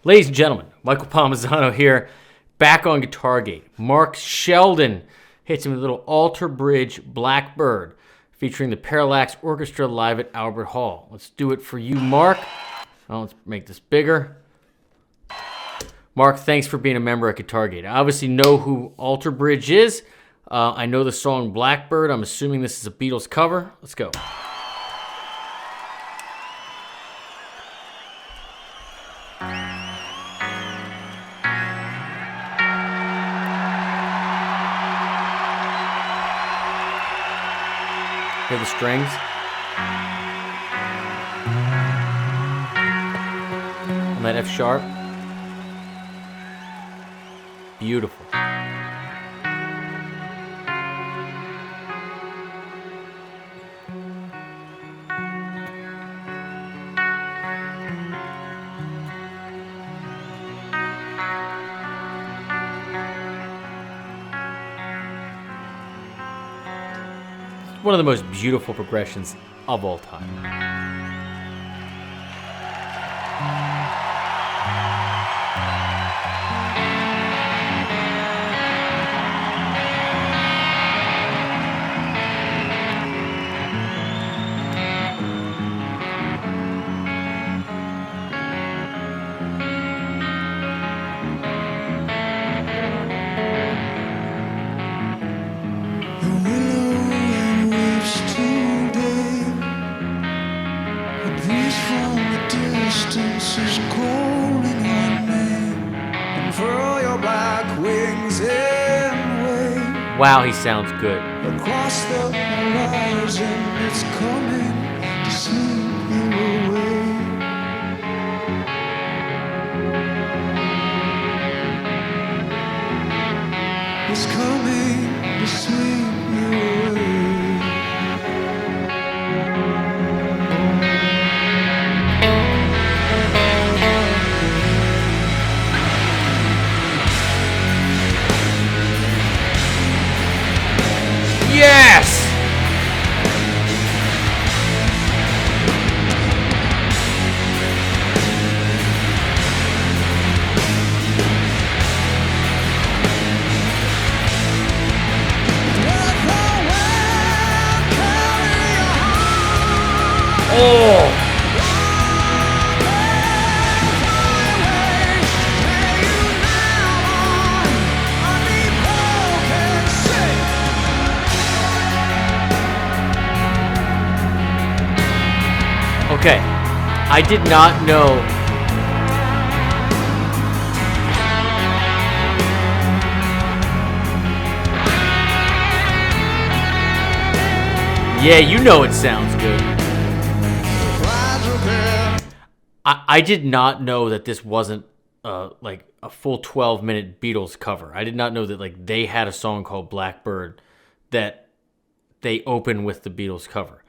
Ladies and gentlemen, Michael Palmisano here, back on Guitar Gate. Mark Sheldon hits him with a little alter bridge Blackbird, featuring the Parallax Orchestra live at Albert Hall. Let's do it for you, Mark. Oh, let's make this bigger. Mark, thanks for being a member at Guitar Gate. I obviously know who Alter Bridge is. I know the song Blackbird. I'm assuming this is a Beatles cover. Let's go. Hear the strings? On that F sharp. Beautiful. One of the most beautiful progressions of all time. Is calling your name, and furl your black wings and wave. Wow, he sounds good. Across the horizon, it's coming to sweep you away. It's coming to sweep you away. Yes! Oh! Okay, I did not know. Yeah, you know it sounds good. I did not know that this wasn't like a full 12-minute Beatles cover. I did not know that like they had a song called Blackbird that they open with the Beatles cover.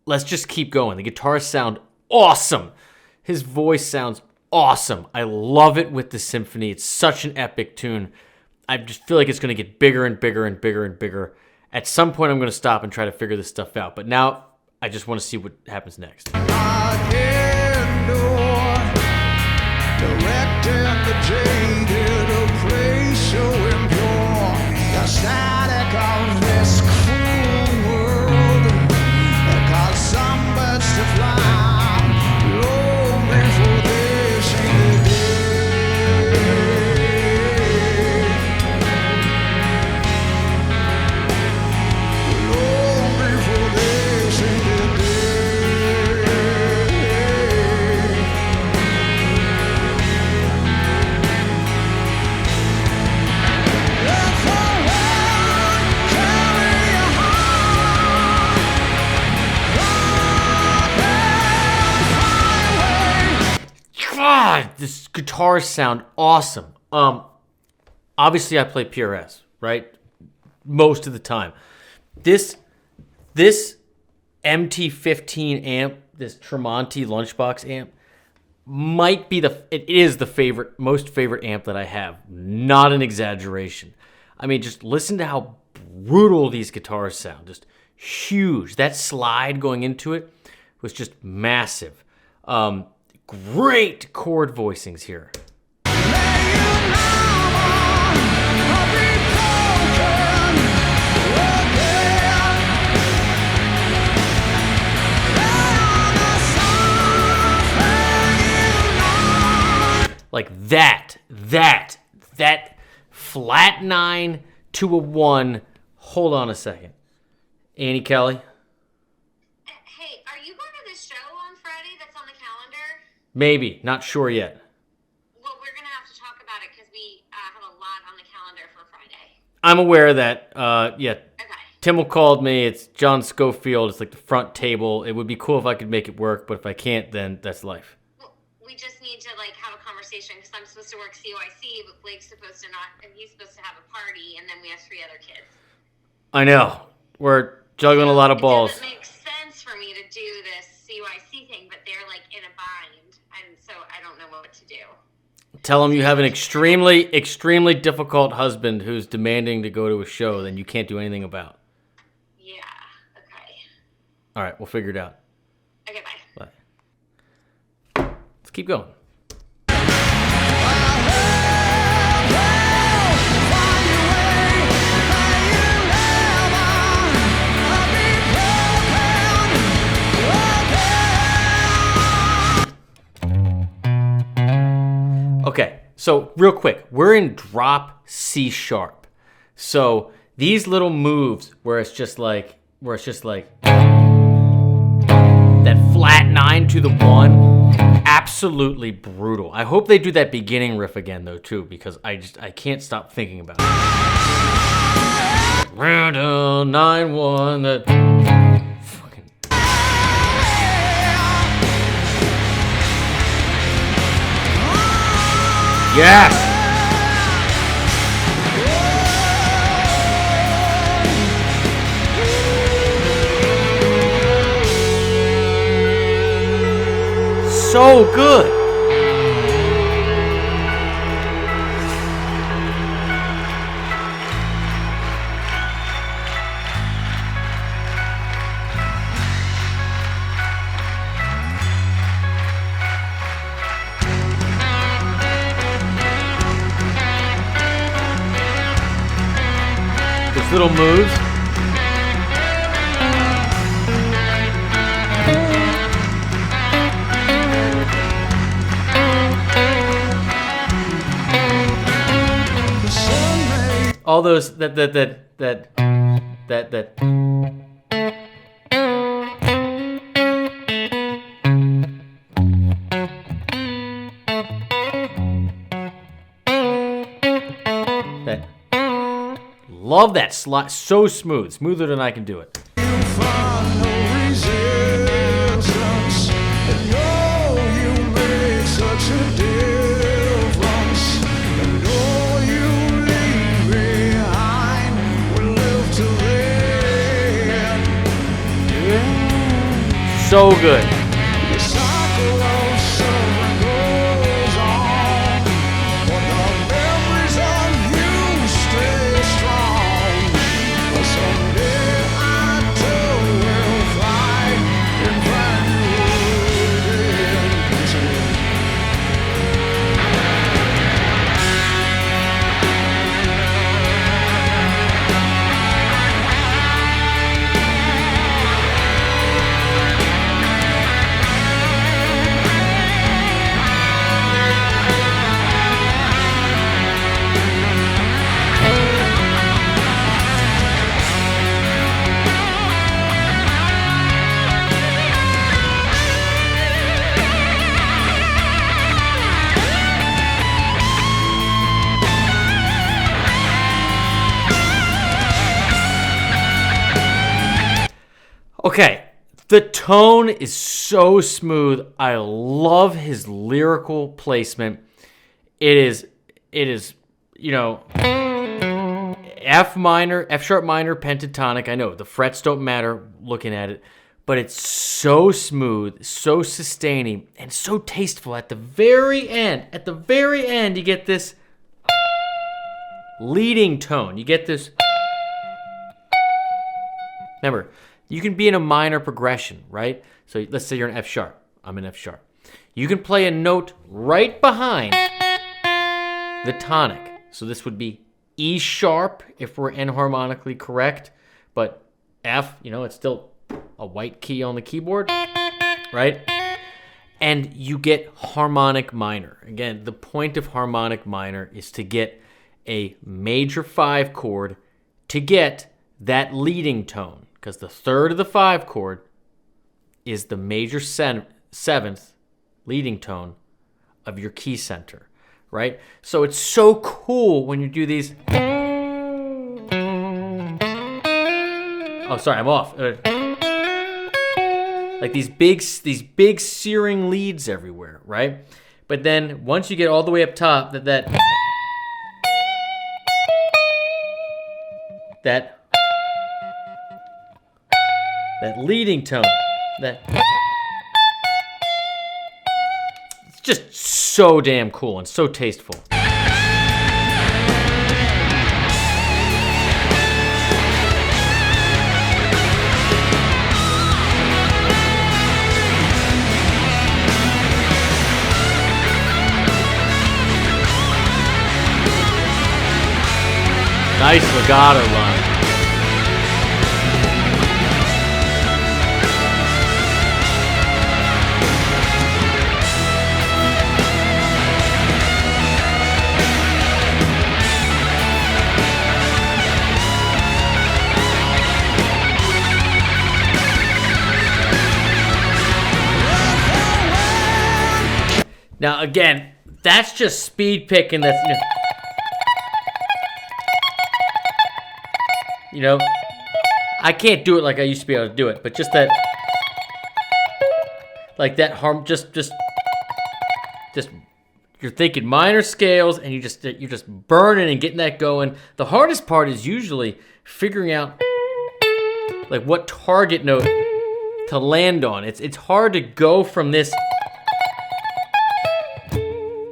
Let's just keep going. The guitars sound awesome. His voice sounds awesome. I love it with the symphony. It's such an epic tune. I just feel like it's going to get bigger and bigger and bigger and bigger. At some point, I'm going to stop and try to figure this stuff out. But now, I just want to see what happens next. God, this guitars sound awesome. Obviously I play PRS, right? Most of the time. This MT15 amp, this Tremonti Lunchbox amp, might be it is the most favorite amp that I have. Not an exaggeration. I mean, just listen to how brutal these guitars sound. Just huge. That slide going into it was just massive. great chord voicings here. Like that flat 9 to a 1. Hold on a second. Annie Kelly? Hey, are you going to this show on Friday that's on the calendar? Maybe. Not sure yet. Well, we're going to have to talk about it because we have a lot on the calendar for Friday. I'm aware of that. Yeah. Okay. Timmel called me. It's John Schofield. It's like the front table. It would be cool if I could make it work, but if I can't, then that's life. Well, we just need to have a conversation because I'm supposed to work CYC, but Blake's supposed to not, and he's supposed to have a party, and then we have 3 other kids. I know. We're juggling a lot of balls. It doesn't make sense for me to do this CYC thing, but they're in a bind, and so I don't know what to do. Tell him you have an extremely, extremely difficult husband who's demanding to go to a show that you can't do anything about. Yeah, okay. All right, we'll figure it out. Okay, bye. Bye. Let's keep going. Okay, so real quick, we're in drop C sharp. So these little moves where it's just like that flat 9 to the 1, absolutely brutal. I hope they do that beginning riff again though too, because I can't stop thinking about it. Randall 9-1, that fucking. Yes! So good! Those little moves. All those that love that slot, so smooth, smoother than I can do it. So good. Okay, the tone is so smooth. I love his lyrical placement. It is, F sharp minor, pentatonic. I know the frets don't matter looking at it, but it's so smooth, so sustaining, and so tasteful. At the very end, you get this leading tone. You get this. Remember, you can be in a minor progression, right? So let's say you're in F sharp. I'm in F sharp. you can play a note right behind the tonic. So this would be E sharp if we're enharmonically correct, but F, it's still a white key on the keyboard, right? And you get harmonic minor. Again, the point of harmonic minor is to get a major 5 chord to get that leading tone, because the third of the 5 chord is the major 7th leading tone of your key center, right? So it's so cool when you do these. Oh, sorry, I'm off. Like these big searing leads everywhere, right? But then once you get all the way up top, that leading tone, it's just so damn cool and so tasteful. Nice legato line. Now again, that's just speed picking. That's I can't do it like I used to be able to do it, but just that, like that just you're thinking minor scales and you're just burning and getting that going. The hardest part is usually figuring out like what target note to land on. It's hard to go from this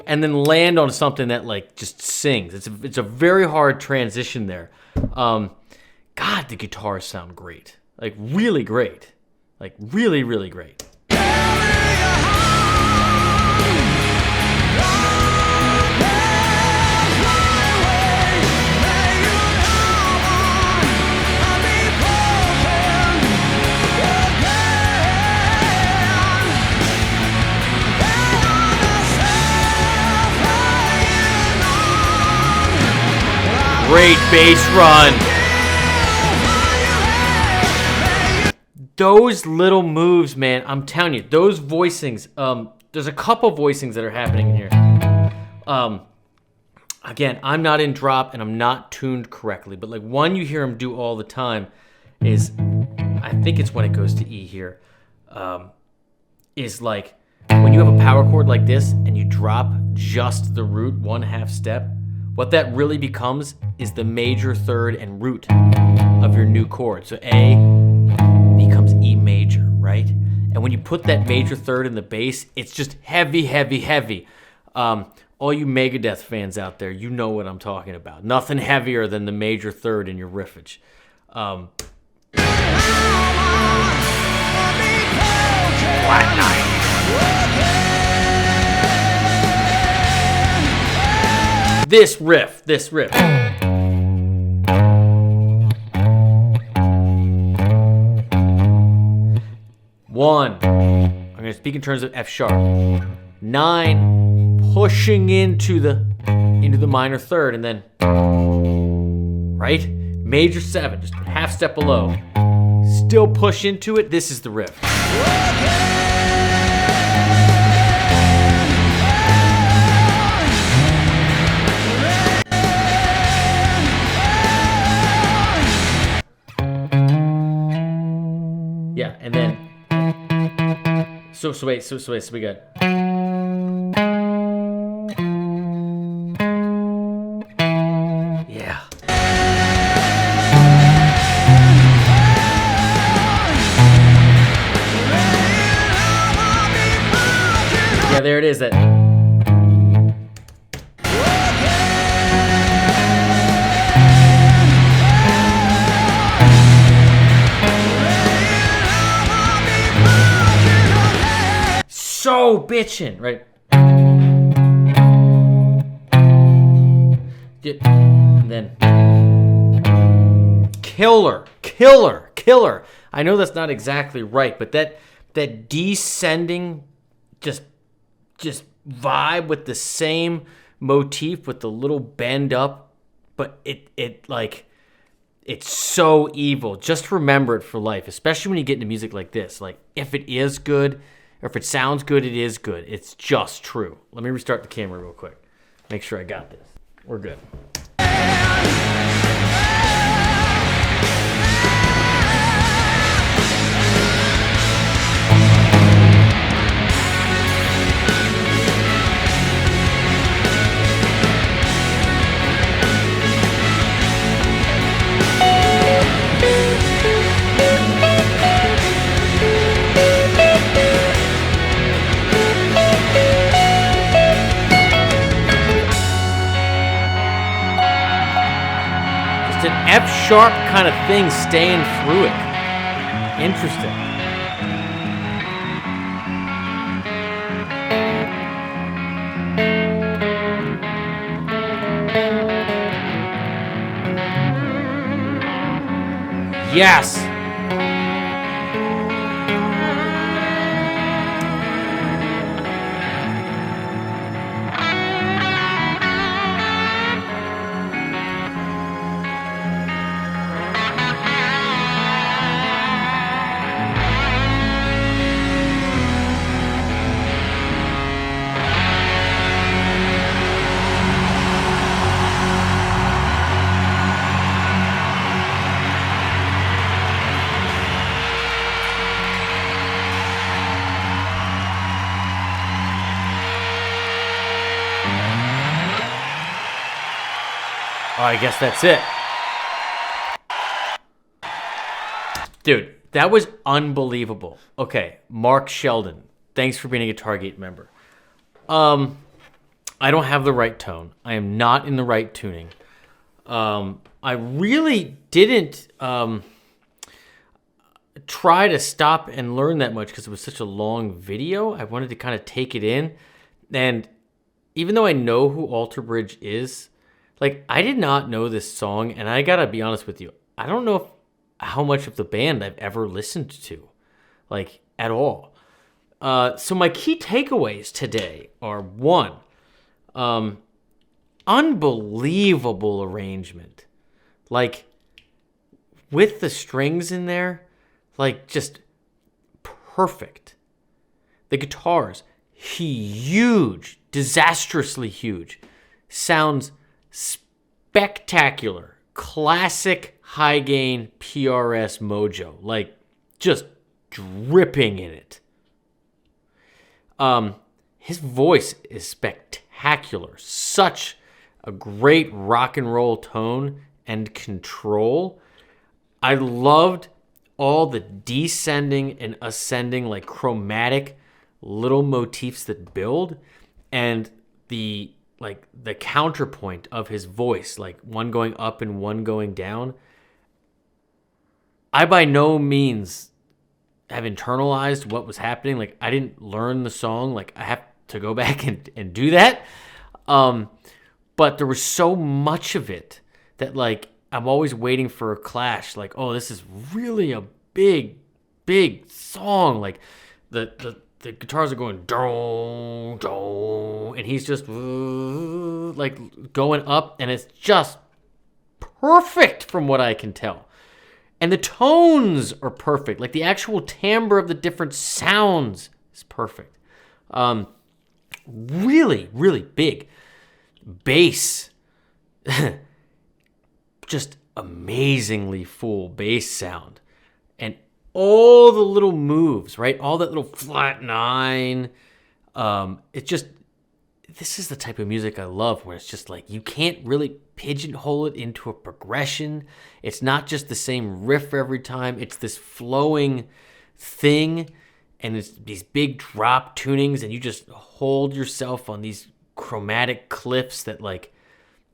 and then land on something that like just sings. It's a very hard transition there. God, the guitars sound great. Like really great. Like really, really great. Great bass run. Those little moves, man, I'm telling you, those voicings, there's a couple voicings that are happening in here. Again, I'm not in drop and I'm not tuned correctly, but like one you hear him do all the time is, I think it's when it goes to E here, is like when you have a power chord like this and you drop just the root 1/2 step, what that really becomes is the major 3rd and root of your new chord. So A becomes E major, right? And when you put that major 3rd in the bass, it's just heavy, heavy, heavy. All you Megadeth fans out there, you know what I'm talking about. Nothing heavier than the major 3rd in your riffage. Black Knight. This riff. One, I'm going to speak in terms of F sharp. 9, pushing into the minor 3rd, and then, right? Major 7, just 1/2 step below. Still push into it. This is the riff. Yeah, and then so we got yeah. Yeah, there it is. That so bitchin', right? And then killer. I know that's not exactly right, but that descending just vibe with the same motif with the little bend up, but it like it's so evil. Just remember it for life, especially when you get into music like this. Like, if it is good, or if it sounds good, it is good. It's just true. Let me restart the camera real quick. Make sure I got this. We're good. An F-sharp kind of thing staying through it. Interesting. Yes. Oh, I guess that's it. Dude, that was unbelievable. Okay, Mark Sheldon, thanks for being a Guitar Gate member. I don't have the right tone. I am not in the right tuning. I really didn't try to stop and learn that much because it was such a long video. I wanted to kind of take it in. And even though I know who Alter Bridge is, like, I did not know this song, and I gotta be honest with you, I don't know how much of the band I've ever listened to, like, at all. So my key takeaways today are, one, unbelievable arrangement. Like, with the strings in there, like, just perfect. The guitars, huge, disastrously huge. Sounds spectacular. Classic high gain PRS mojo. Like, just dripping in it. His voice is spectacular. Such a great rock and roll tone and control. I loved all the descending and ascending, like, chromatic little motifs that build, and the counterpoint of his voice, like one going up and one going down. I by no means have internalized what was happening. Like, I didn't learn the song. Like, I have to go back and do that. But there was so much of it that, like, I'm always waiting for a clash. Like, oh, this is really a big song. Like, the guitars are going dong, dong, and he's just like going up, and it's just perfect from what I can tell. And the tones are perfect. Like, the actual timbre of the different sounds is perfect. Really, really big. Bass. Just amazingly full bass sound. And all the little moves, right? All that little flat nine. This is the type of music I love, where it's just like, you can't really pigeonhole it into a progression. It's not just the same riff every time. It's this flowing thing, and it's these big drop tunings, and you just hold yourself on these chromatic cliffs that, like,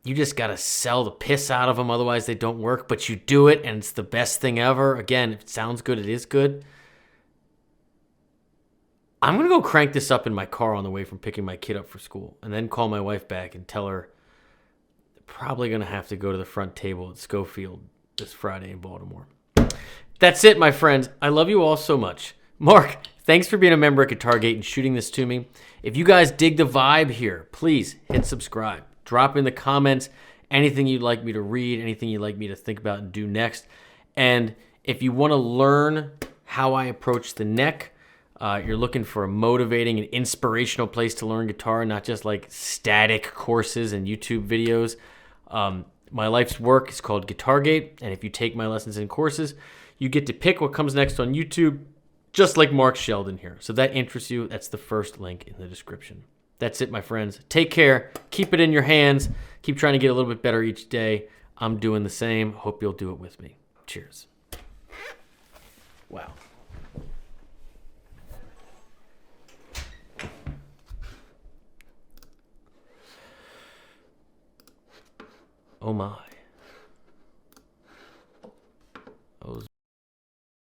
you just got to sell the piss out of them, otherwise they don't work, but you do it, and it's the best thing ever. Again, if it sounds good, it is good. I'm going to go crank this up in my car on the way from picking my kid up for school and then call my wife back and tell her probably going to have to go to the front table at Schofield this Friday in Baltimore. That's it, my friends. I love you all so much. Mark, thanks for being a member at Guitargate and shooting this to me. If you guys dig the vibe here, please hit subscribe. Drop in the comments anything you'd like me to read, anything you'd like me to think about and do next. And if you want to learn how I approach the neck, you're looking for a motivating and inspirational place to learn guitar, not just like static courses and YouTube videos. My life's work is called Guitargate, and if you take my lessons and courses, you get to pick what comes next on YouTube, just like Mark Sheldon here. So that interests you, that's the first link in the description. That's it, my friends. Take care. Keep it in your hands. Keep trying to get a little bit better each day. I'm doing the same. Hope you'll do it with me. Cheers. Wow. Oh my.